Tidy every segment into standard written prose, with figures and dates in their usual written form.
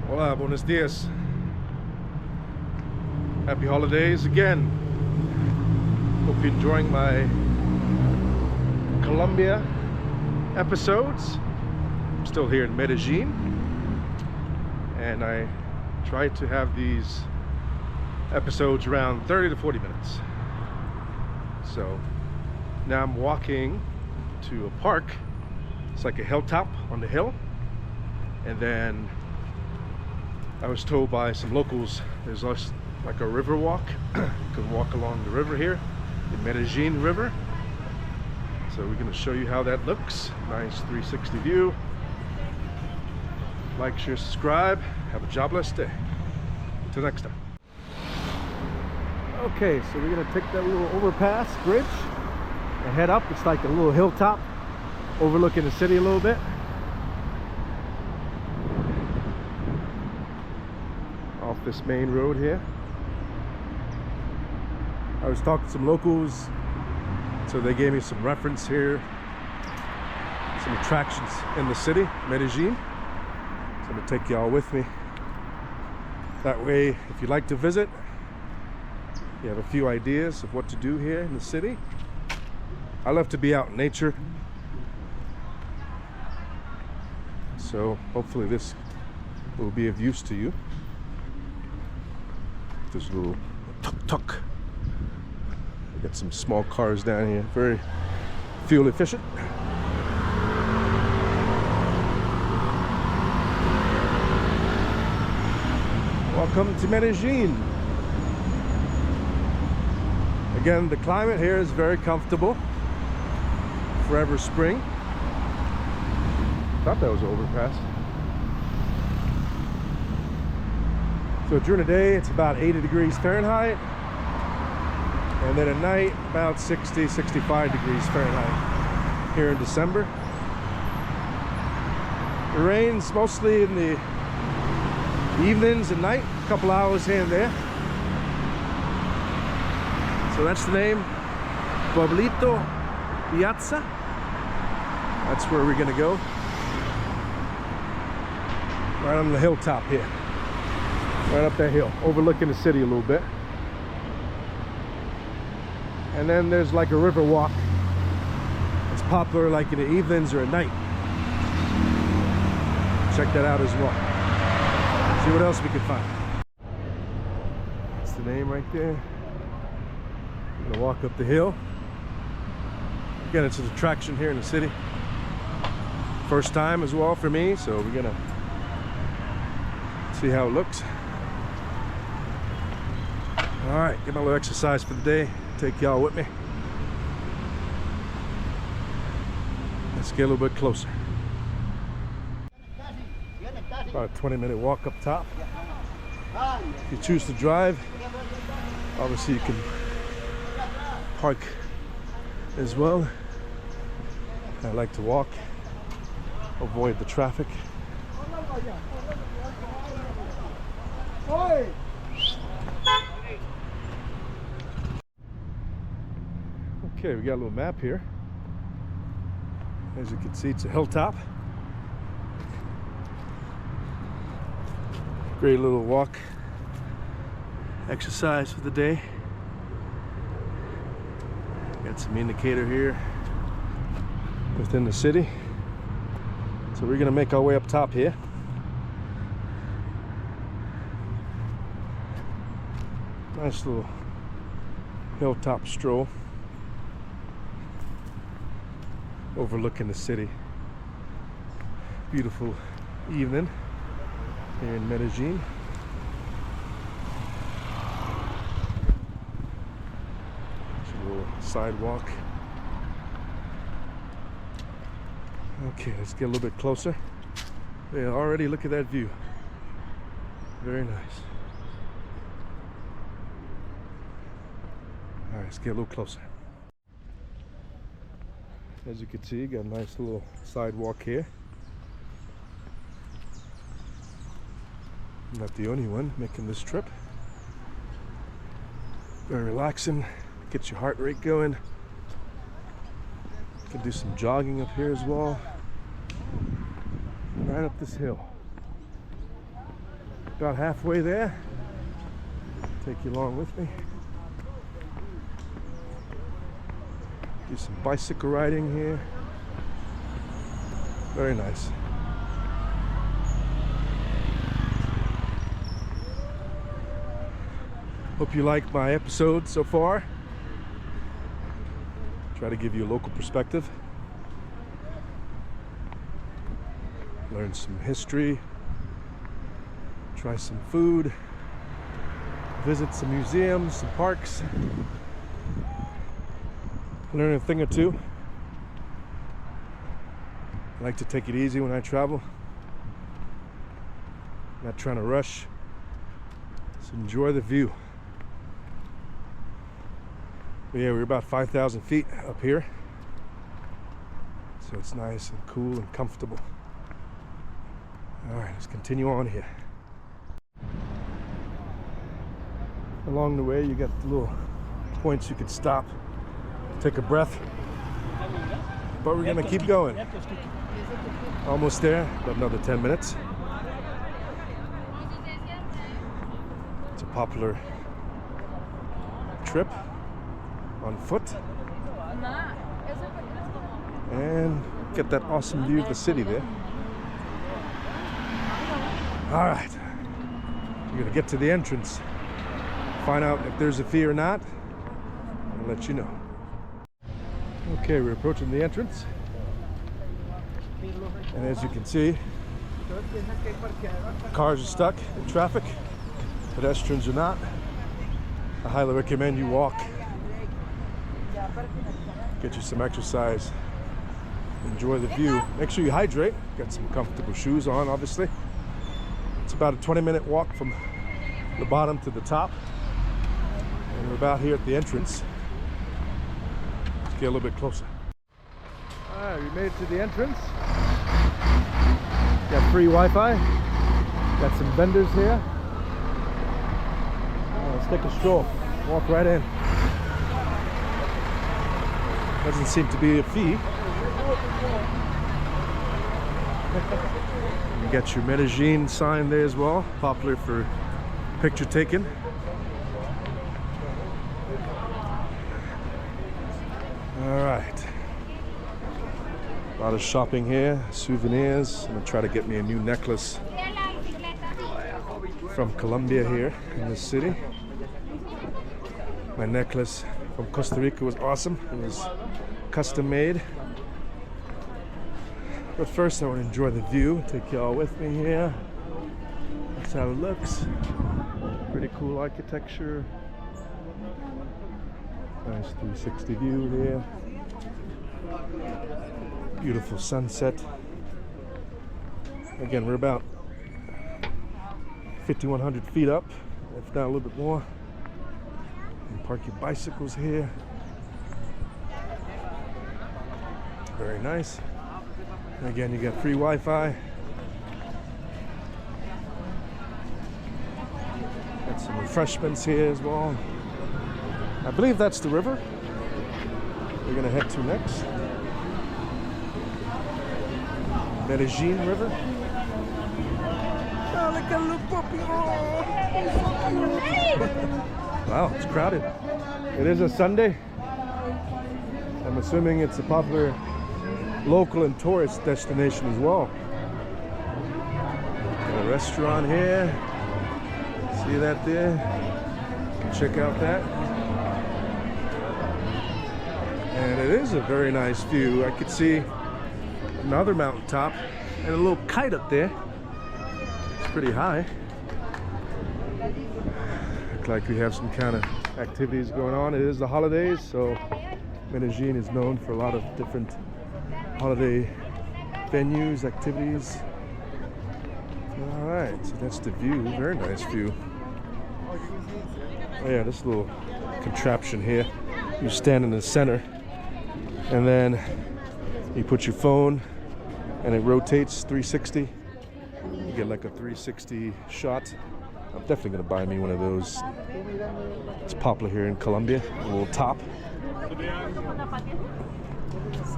Hola, buenos dias. Happy holidays again. Hope you're enjoying my Colombia episodes. I'm still here in Medellin, and I try to have these episodes around 30 to 40 minutes. So now I'm walking to a park. It's like a hilltop on the hill, and then I was told by some locals there's like a river walk. You can walk along the river here, the Medellin River. So we're going to show you how that looks. Nice 360 view. Like, share, subscribe. Have a jobless day. Till next time. Okay, so we're going to take that little overpass bridge and head up. It's like a little hilltop overlooking the city a little bit. Off this main road here. I was talking to some locals, so they gave me some reference here, some attractions in the city, Medellin. So I'm gonna take y'all with me. That way, if you'd like to visit, you have a few ideas of what to do here in the city. I love to be out in nature, so hopefully this will be of use to you. There's a little tuk-tuk. We got some small cars down here, very fuel efficient. Welcome to Medellin. Again, the climate here is very comfortable. Forever spring. Thought that was an overpass. So during the day, it's about 80 degrees Fahrenheit. And then at night, about 60, 65 degrees Fahrenheit here in December. It rains mostly in the evenings and night, a couple hours here and there. So that's the name, Pueblito Paisa. That's where we're gonna go. Right on the hilltop here. Right up that hill, overlooking the city a little bit. And then there's like a river walk. It's popular like in the evenings or at night. Check that out as well. See what else we can find. That's the name right there. I'm gonna walk up the hill. Again, it's an attraction here in the city. First time as well for me, so we're gonna see how it looks. All right, get my little exercise for the day. Take y'all with me. Let's get a little bit closer. About a 20-minute walk up top. If you choose to drive, obviously you can park as well. I like to walk, avoid the traffic. Okay, we got a little map here. As you can see, it's a hilltop. Great little walk, exercise for the day. Got some indicator here within the city. So we're gonna make our way up top here. Nice little hilltop stroll. Overlooking the city. Beautiful evening here in Medellin. There's a little sidewalk. Okay, let's get a little bit closer. Yeah, already look at that view. Very nice. All right, let's get a little closer. As you can see, you got a nice little sidewalk here. I'm not the only one making this trip. Very relaxing, gets your heart rate going. You can do some jogging up here as well. Right up this hill. About halfway there. Take you along with me. Do some bicycle riding here. Very nice. Hope you like my episode so far. Try to give you a local perspective. Learn some history. Try some food. Visit some museums, some parks. Learn a thing or two. I like to take it easy when I travel. Not trying to rush. Just enjoy the view. But yeah, we're about 5,000 feet up here. So it's nice and cool and comfortable. All right, let's continue on here. Along the way, you got the little points you could stop, take a breath. But we're gonna keep going. Almost there, about another 10 minutes. It's a popular trip on foot. And get that awesome view of the city there. All right, we're gonna get to the entrance. Find out if there's a fee or not. I'll let you know. Okay, we're approaching the entrance. And as you can see, cars are stuck in traffic. Pedestrians are not. I highly recommend you walk. Get you some exercise. Enjoy the view. Make sure you hydrate. Get some comfortable shoes on, obviously. It's about a 20-minute walk from the bottom to the top. And we're about here at the entrance. Let's get a little bit closer. All right, we made it to the entrance. Got free Wi-Fi. Got some vendors here. Let's take a stroll. Walk right in. Doesn't seem to be a fee. You got your Medellin sign there as well. Popular for picture taking. All right. A lot of shopping here, souvenirs. I'm gonna try to get me a new necklace from Colombia here in this city. My necklace from Costa Rica was awesome. It was custom made. But first I want to enjoy the view. Take y'all with me here. That's how it looks. Pretty cool architecture. Nice 360 view there. Beautiful sunset. Again, we're about 5,100 feet up, if not a little bit more. And park your bicycles here. Very nice. And again, you got free Wi-Fi. Got some refreshments here as well. I believe that's the river we're gonna head to next. Medellin River. Oh, look at little puppy. Oh. Wow, it's crowded. It is a Sunday. I'm assuming it's a popular local and tourist destination as well. Got a restaurant here. See that there? Check out that. And it is a very nice view. I could see another mountaintop and a little kite up there. It's pretty high. Looks like we have some kind of activities going on. It is the holidays, so Medellin is known for a lot of different holiday venues, activities. All Alright, so that's the view. Very nice view. Oh yeah, this little contraption here. You stand in the center and then you put your phone and it rotates 360. You get like a 360 shot. I'm definitely gonna buy me one of those. It's popular here in Colombia. A little top.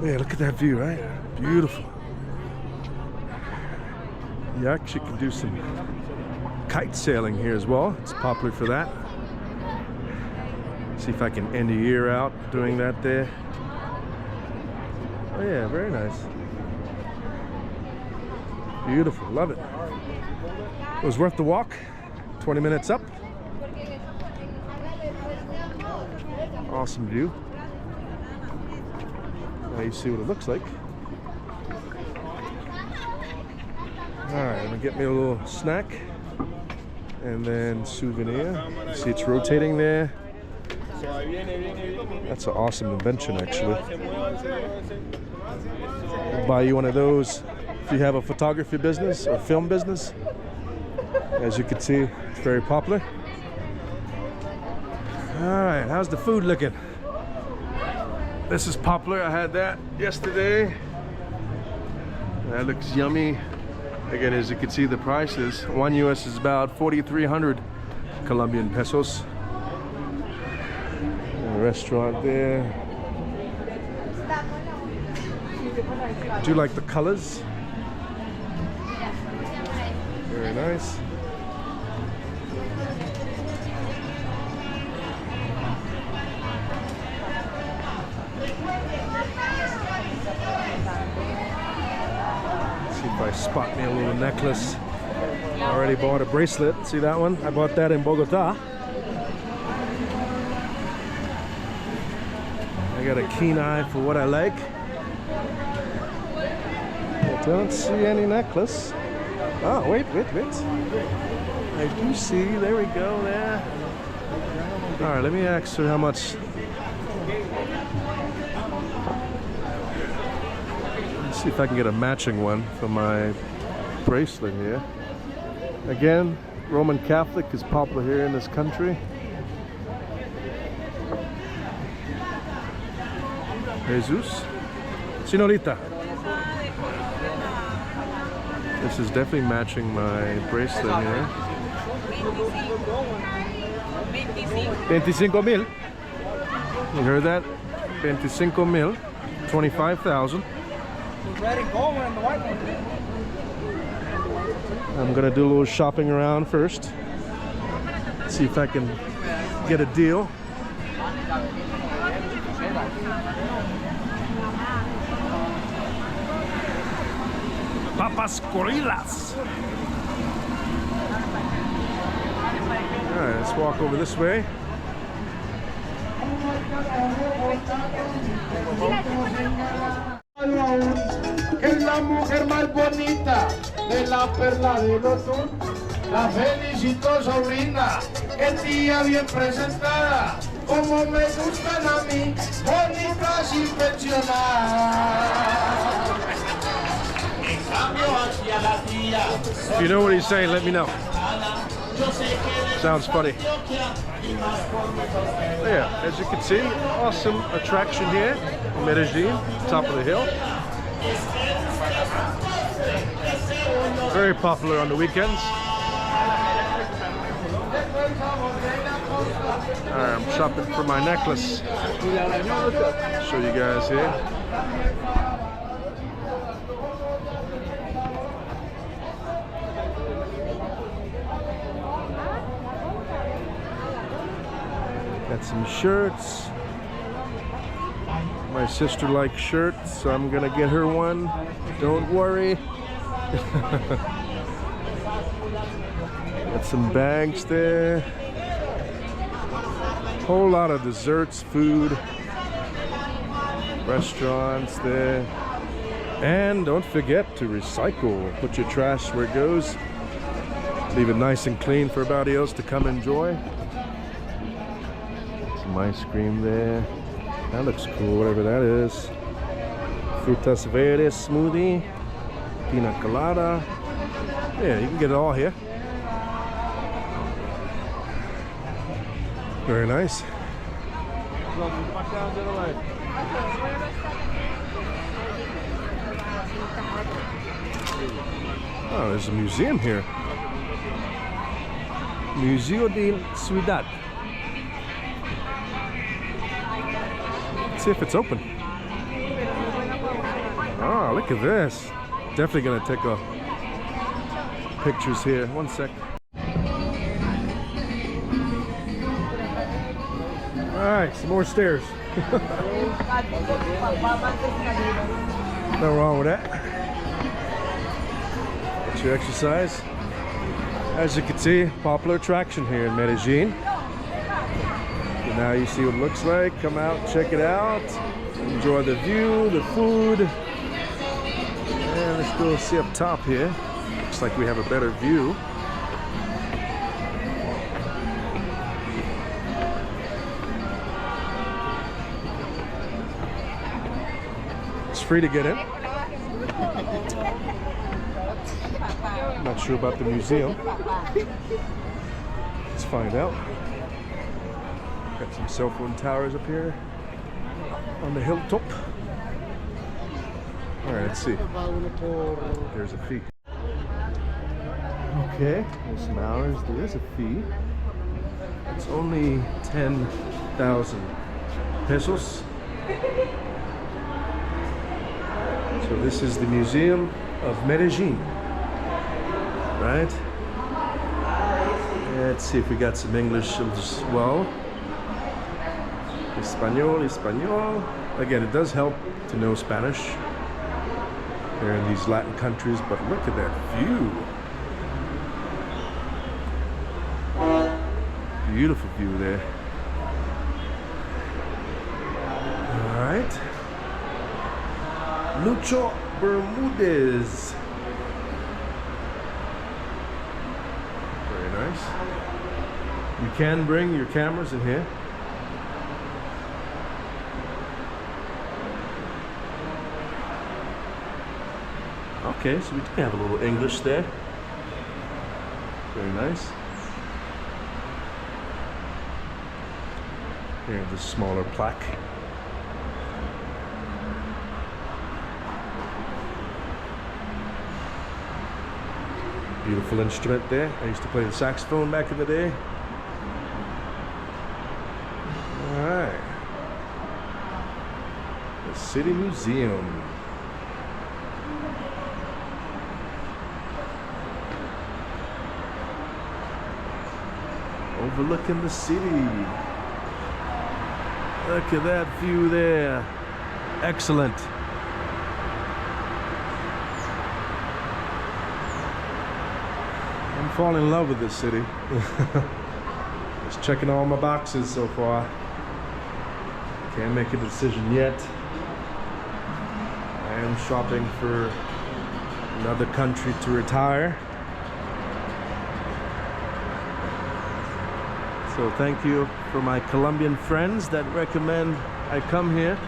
Yeah, look at that view, right? Beautiful. You actually can do some kite sailing here as well. It's popular for that. See if I can end the year out doing that there. Oh yeah, very nice. Beautiful, love it. It was worth the walk. 20 minutes up. Awesome view. Now you see what it looks like. Alright, I'm gonna get me a little snack and then souvenir. See, it's rotating there. That's an awesome invention, actually. I'll buy you one of those if you have a photography business or film business. As you can see, it's very popular. Alright, how's the food looking? This is popular. I had that yesterday. That looks yummy. Again, as you can see, the prices. One US is about 4,300 Colombian pesos. A restaurant there. Do you like the colors? Very nice. See if I spot me a little necklace. I already bought a bracelet. See that one? I bought that in Bogota. I got a keen eye for what I like. I don't see any necklace. Oh, wait. I do see. There we go, there. All right, let me ask her how much. Let's see if I can get a matching one for my bracelet here. Again, Roman Catholic is popular here in this country. Jesus. Señorita. This is definitely matching my bracelet here. 25,000. You heard that? 25,000. 25,000. I'm gonna do a little shopping around first. See if I can get a deal. Papas corridas. All right, let's walk over this way. Es la mujer más bonita de la perla del Río Tour. La felicito, sobrina, que tía bien presentada, como me gustan a mí, bonitas y pensionadas. If you know what he's saying, let me know. Sounds funny. Yeah, as you can see, awesome attraction here in Medellin, top of the hill. Very popular on the weekends. Alright, I'm shopping for my necklace. Show you guys here. Got some shirts. My sister likes shirts, so I'm gonna get her one. Don't worry. Got some bags there. Whole lot of desserts, food, restaurants there. And don't forget to recycle. Put your trash where it goes. Leave it nice and clean for everybody else to come enjoy. Some ice cream there. That looks cool, whatever that is. Frutas verdes smoothie. Pina colada. Yeah, you can get it all here. Very nice. Oh, there's a museum here. Museo de Ciudad. Let's see if it's open. Oh, look at this. Definitely gonna take a pictures here. One sec. Alright, some more stairs. Nothing wrong with that. Get your exercise. As you can see, popular attraction here in Medellin. So now you see what it looks like. Come out, check it out. Enjoy the view, the food. And let's go see up top here. Looks like we have a better view. It's free to get in. Not sure about the museum. Let's find out. Got some cell phone towers up here on the hilltop. All right, let's see. There's a fee. Okay, there's some hours. There is a fee. It's only 10,000 pesos. So this is the Museum of Medellin, right? Let's see if we got some English as well. Español, Español. Again, it does help to know Spanish. They're in these Latin countries, but look at that view. Beautiful view there. All right. Lucho Bermudez. Very nice. You can bring your cameras in here. Okay, so we do have a little English there. Very nice. Here's the smaller plaque. Beautiful instrument there. I used to play the saxophone back in the day. All right. The City Museum. Overlooking the city. Look at that view there. Excellent. I'm falling in love with this city. Just checking all my boxes so far. Can't make a decision yet. I am shopping for another country to retire. So thank you for my Colombian friends that recommend I come here.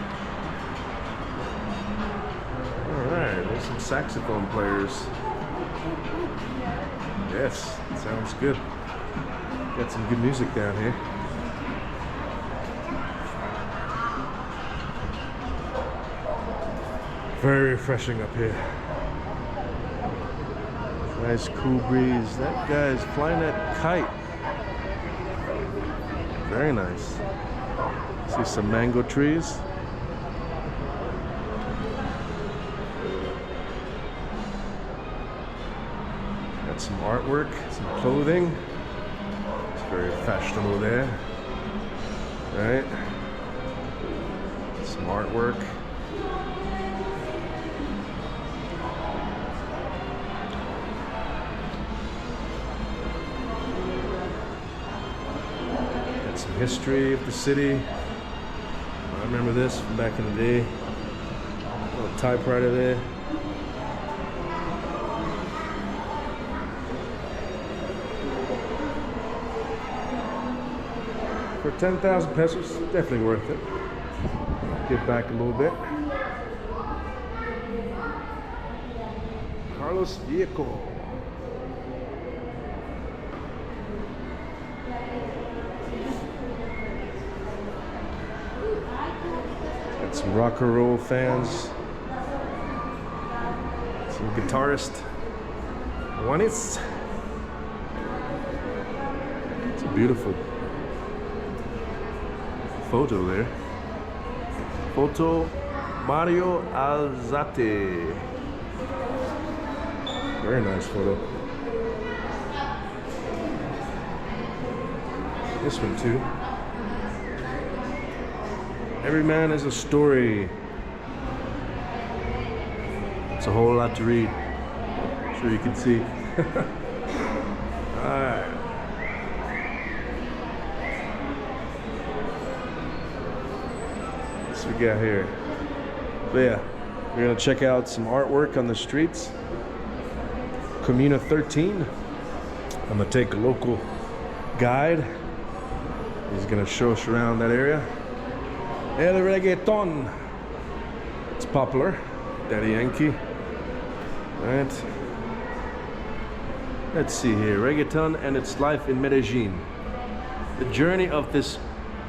All right, there's some saxophone players. Yes, sounds good. Got some good music down here. Very refreshing up here. Nice cool breeze. That guy's flying that kite. Very nice. See some mango trees. Got some artwork, some clothing. It's very fashionable there. Right? Some artwork. History of the city. I remember this from back in the day. Little typewriter there. For 10,000 pesos, definitely worth it. Give back a little bit. Carlos Vehicle. rock and roll fans. Some guitarist. Juanis. It's a beautiful photo there. Photo Mario Alzate. Very nice photo. This one too. Every man has a story. It's a whole lot to read. I'm sure you can see. Alright. What we got here? But yeah, we're gonna check out some artwork on the streets. Comuna 13. I'm gonna take a local guide. He's gonna show us around that area. El reggaeton. It's popular. Daddy Yankee. Right. Let's see here. Reggaeton and its life in Medellin. The journey of this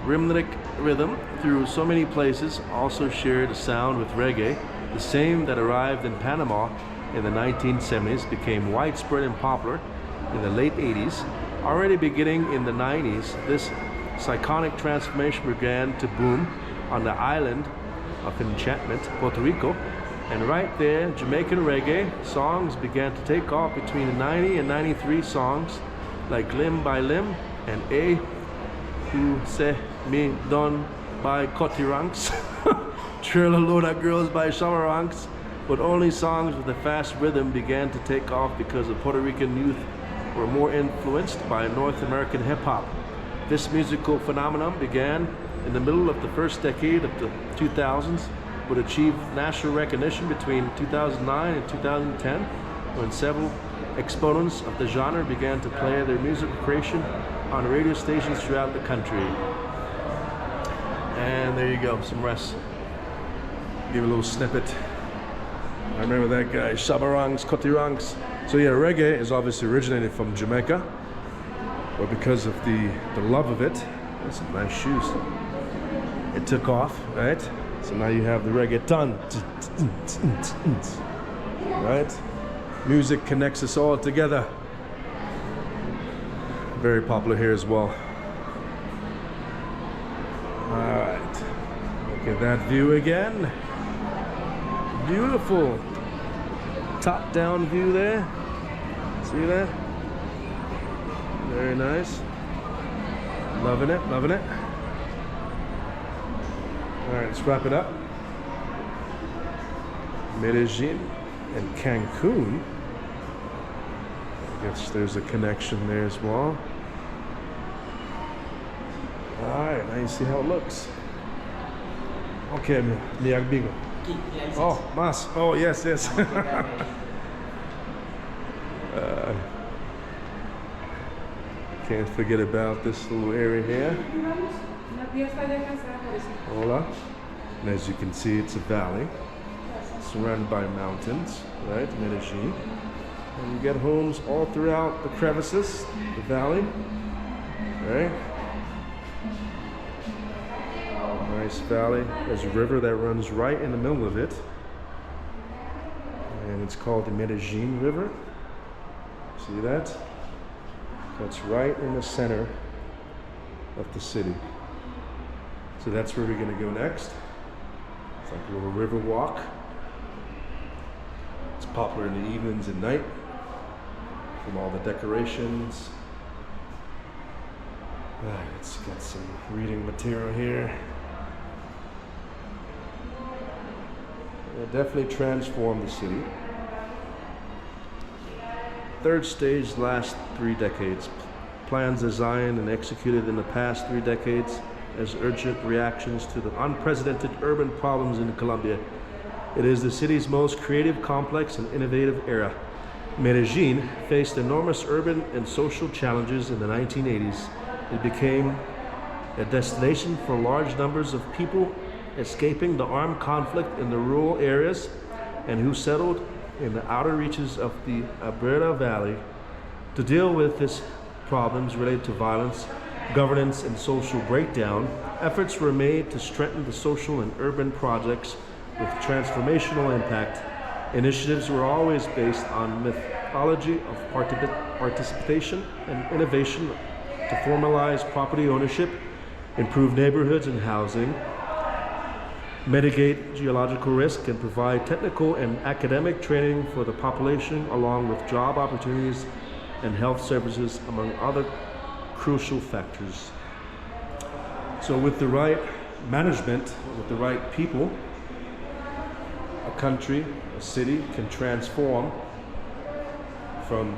rhythmic rhythm through so many places also shared a sound with reggae. The same that arrived in Panama in the 1970s became widespread and popular in the late 80s. Already beginning in the 90s, this psychonic transformation began to boom on the island of enchantment, Puerto Rico. And right there, Jamaican reggae songs began to take off between 90 and 93 songs like Limb by Limb and A Who Se Me Done by Cotiranks, Trill a Load of Girls by Shamaranks. But only songs with a fast rhythm began to take off because the Puerto Rican youth were more influenced by North American hip-hop. This musical phenomenon began in the middle of the first decade of the 2000s, but achieved national recognition between 2009 and 2010, when several exponents of the genre began to play their musical creation on radio stations throughout the country. And there you go, some rest. Give a little snippet. I remember that guy, Shabarangs, Cotirangs. So yeah, reggae is obviously originated from Jamaica, but because of the love of it, that's some nice shoes. It took off, right? So now you have the reggaeton, right? Music connects us all together. Very popular here as well. All right, look at that view again. Beautiful top-down view there. See that? Very nice. Loving it, loving it. All right, let's wrap it up. Medellin and Cancun. I guess there's a connection there as well. All right, now you see how it looks. Okay, mi amigo. Oh, mas. Oh, yes, yes. Can't forget about this little area here. Hola. And as you can see, it's a valley surrounded by mountains, right? Medellin. And you get homes all throughout the crevices, the valley, right? Nice valley. There's a river that runs right in the middle of it, and it's called the Medellin River. See that? That's right in the center of the city. So that's where we're going to go next. It's like a little river walk. It's popular in the evenings and night from all the decorations. It's got some reading material here. It definitely transformed the city. Third stage lasts 3 decades. Plans designed and executed in the past 3 decades as urgent reactions to the unprecedented urban problems in Colombia. It is the city's most creative, complex, and innovative era. Medellin faced enormous urban and social challenges in the 1980s. It became a destination for large numbers of people escaping the armed conflict in the rural areas and who settled in the outer reaches of the Avenida Valley. To deal with these problems related to violence governance and social breakdown, efforts were made to strengthen the social and urban projects with transformational impact. Initiatives were always based on methodology of participation and innovation to formalize property ownership, improve neighborhoods and housing, mitigate geological risk, and provide technical and academic training for the population, along with job opportunities and health services, among other crucial factors. So with the right management, with the right people, a country, a city can transform from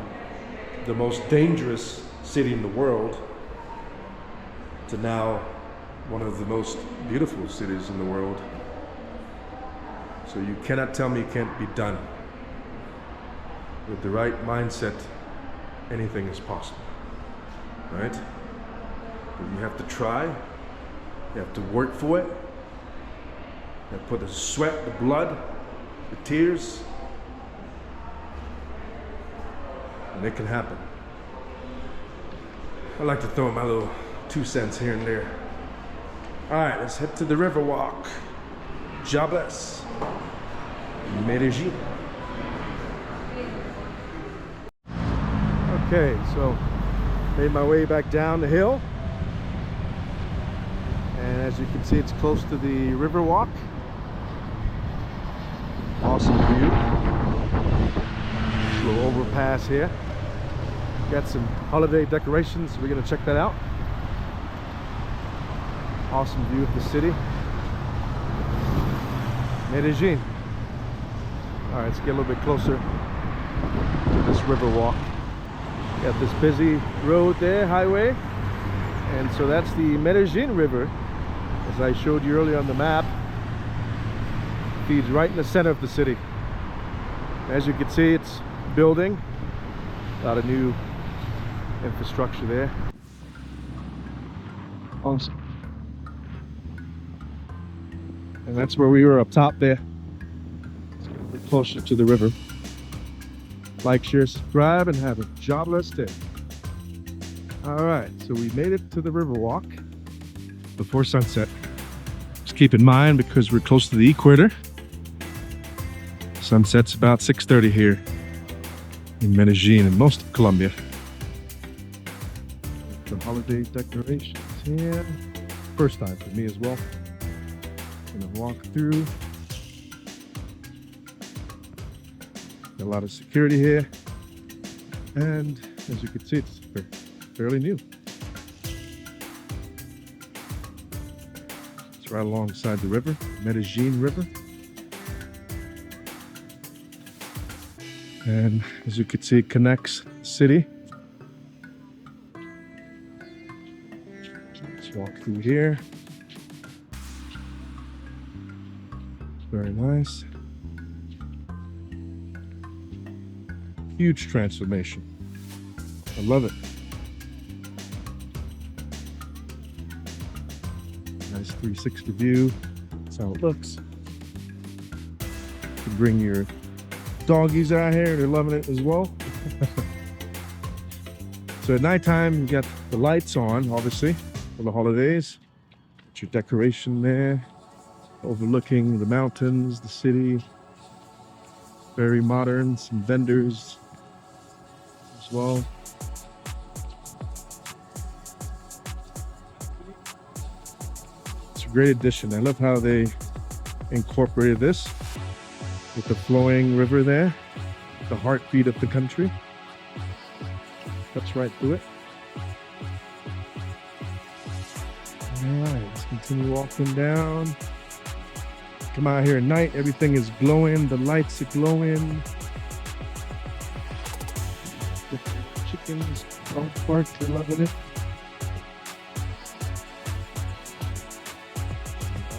the most dangerous city in the world to now one of the most beautiful cities in the world. So you cannot tell me it can't be done. With the right mindset, anything is possible, right? But you have to try, you have to work for it, you have to put the sweat, the blood, the tears, and it can happen. I like to throw in my little 2 cents here and there. All right, let's head to the river walk. Jobless. Medellin. Okay, so made my way back down the hill. And as you can see, it's close to the river walk. Awesome view. Little overpass here. Got some holiday decorations, so we're gonna check that out. Awesome view of the city. Medellin. All right, let's get a little bit closer to this river walk. Got this busy road there, highway. And so that's the Medellin River, as I showed you earlier on the map. Feeds right in the center of the city. As you can see, it's building. A lot of new infrastructure there. Awesome. And that's where we were, up top there. Closer to the river. Like, share, subscribe, and have a jobless day. All right, so we made it to the river walk before sunset. Just keep in mind, because we're close to the equator, sunset's about 6:30 here in Medellin and most of Colombia. The holiday decorations here. First time for me as well. Gonna walk through. Got a lot of security here. And as you can see, it's fairly new. It's right alongside the river, Medellin River. And as you can see, it connects the city. Let's walk through here. Very nice. Huge transformation. I love it. Nice 360 view. That's how it looks. You can bring your doggies out here, they're loving it as well. So at nighttime, you got the lights on, obviously, for the holidays. Got your decoration there, overlooking the mountains, the city. Very modern, some vendors as well. It's a great addition. I love how they incorporated this with the flowing river there, the heartbeat of the country. Cuts right through it. All right, let's continue walking down. Come out here at night, everything is glowing, the lights are glowing. The chickens, all parked, they're loving it.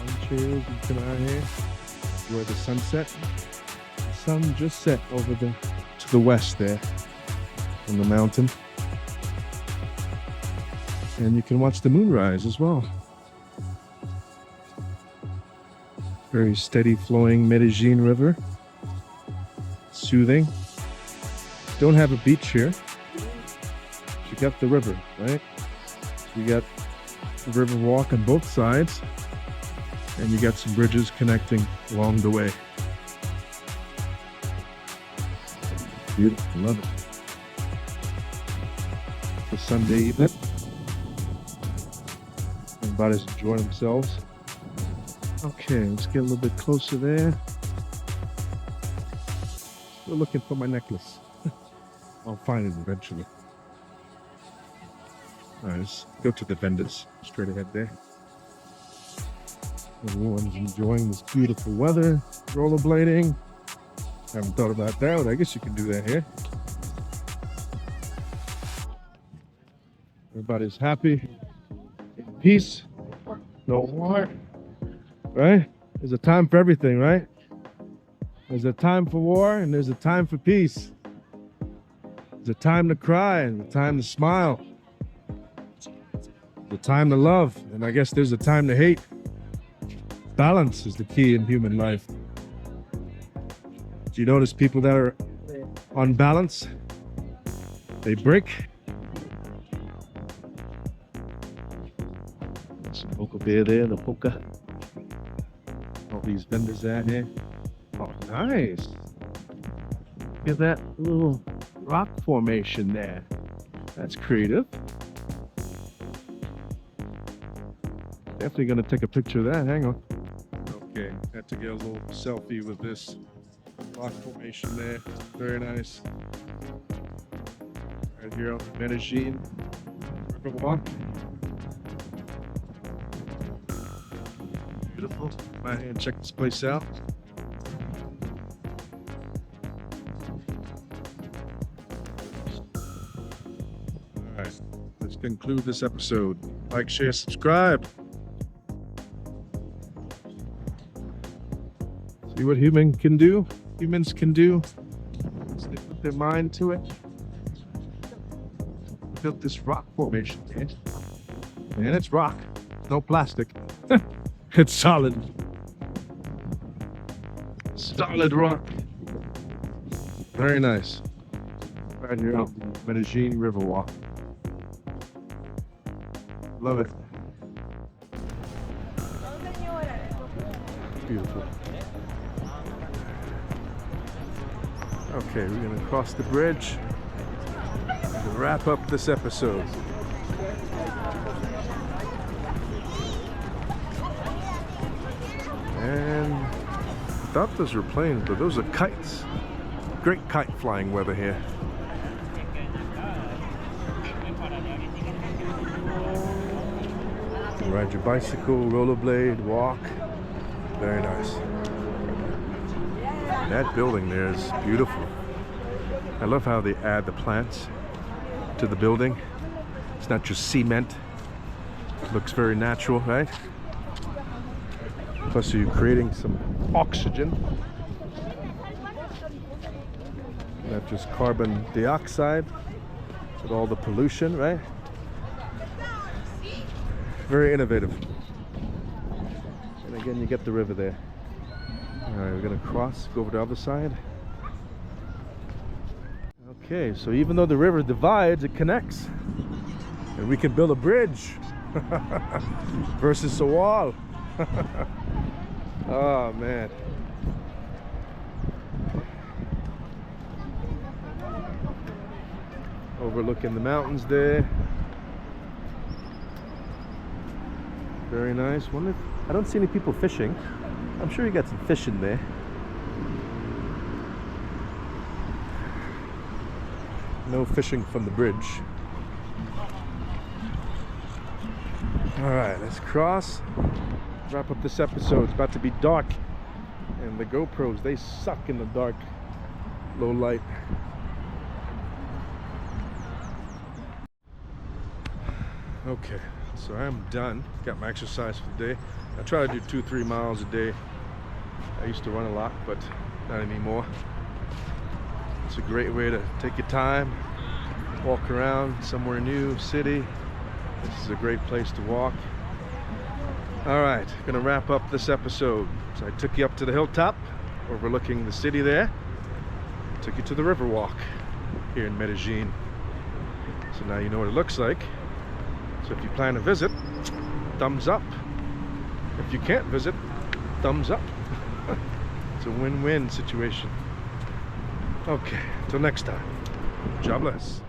On chairs, you come out here, enjoy the sunset. The sun just set over to the west there on the mountain. And you can watch the moonrise as well. Very steady flowing Medellin River. Soothing. Don't have a beach here. You got the river, right? You got the river walk on both sides, and you got some bridges connecting along the way. Beautiful, love it. It's a Sunday evening. Everybody's enjoying themselves. Okay, let's get a little bit closer there. Still looking for my necklace. I'll find it eventually. Alright, let's go to the vendors. Straight ahead there. Everyone's enjoying this beautiful weather. Rollerblading. Haven't thought about that, but I guess you can do that here. Everybody's happy. In peace. No war. Right? There's a time for everything, right? There's a time for war and there's a time for peace. There's a time to cry and a time to smile. There's a time to love, and I guess there's a time to hate. Balance is the key in human life. Do you notice people that are on balance? They break. Some local beer there, the polka. All these vendors out here. Oh, nice. Look at that little rock formation there. That's creative. Definitely gonna take a picture of that. Hang on. Okay, had to get a little selfie with this rock formation there. Very nice. Right here on Medellin River Walk. Beautiful. Come out here and check this place out. Alright, let's conclude this episode. Like, share, subscribe. See what humans can do once they put their mind to it. Built this rock formation, and it's rock, no plastic. It's solid rock. Very nice. Right here on the Medellin River Walk. Love it. Beautiful. Okay, we're gonna cross the bridge to wrap up this episode. And I thought those were planes, but those are kites. Great kite flying weather here. You can ride your bicycle, rollerblade, walk. Very nice. That building there is beautiful. I love how they add the plants to the building. It's not just cement. It looks very natural, right? Plus you're creating some oxygen. Not just carbon dioxide with all the pollution, right? Very innovative. And again, you get the river there. All right, we're gonna cross, go over to the other side. Okay, so even though the river divides, it connects. And we can build a bridge versus a wall. Oh, man. Overlooking the mountains there. Very nice. Wonder if, I don't see any people fishing. I'm sure you got some fish in there. No fishing from the bridge. All right, let's cross. Wrap up this episode. It's about to be dark, and the GoPros, they suck in the dark, low light. Okay, so I'm done. Got my exercise for the day. I try to do 2-3 miles a day. I used to run a lot, but not anymore. It's a great way to take your time, walk around somewhere new, city. This is a great place to walk. All right, gonna wrap up this episode. So I took you up to the hilltop, overlooking the city there. Took you to the river walk here in Medellin. So now you know what it looks like. So if you plan to visit, thumbs up. If you can't visit, thumbs up. It's a win-win situation. Okay, until next time. God bless.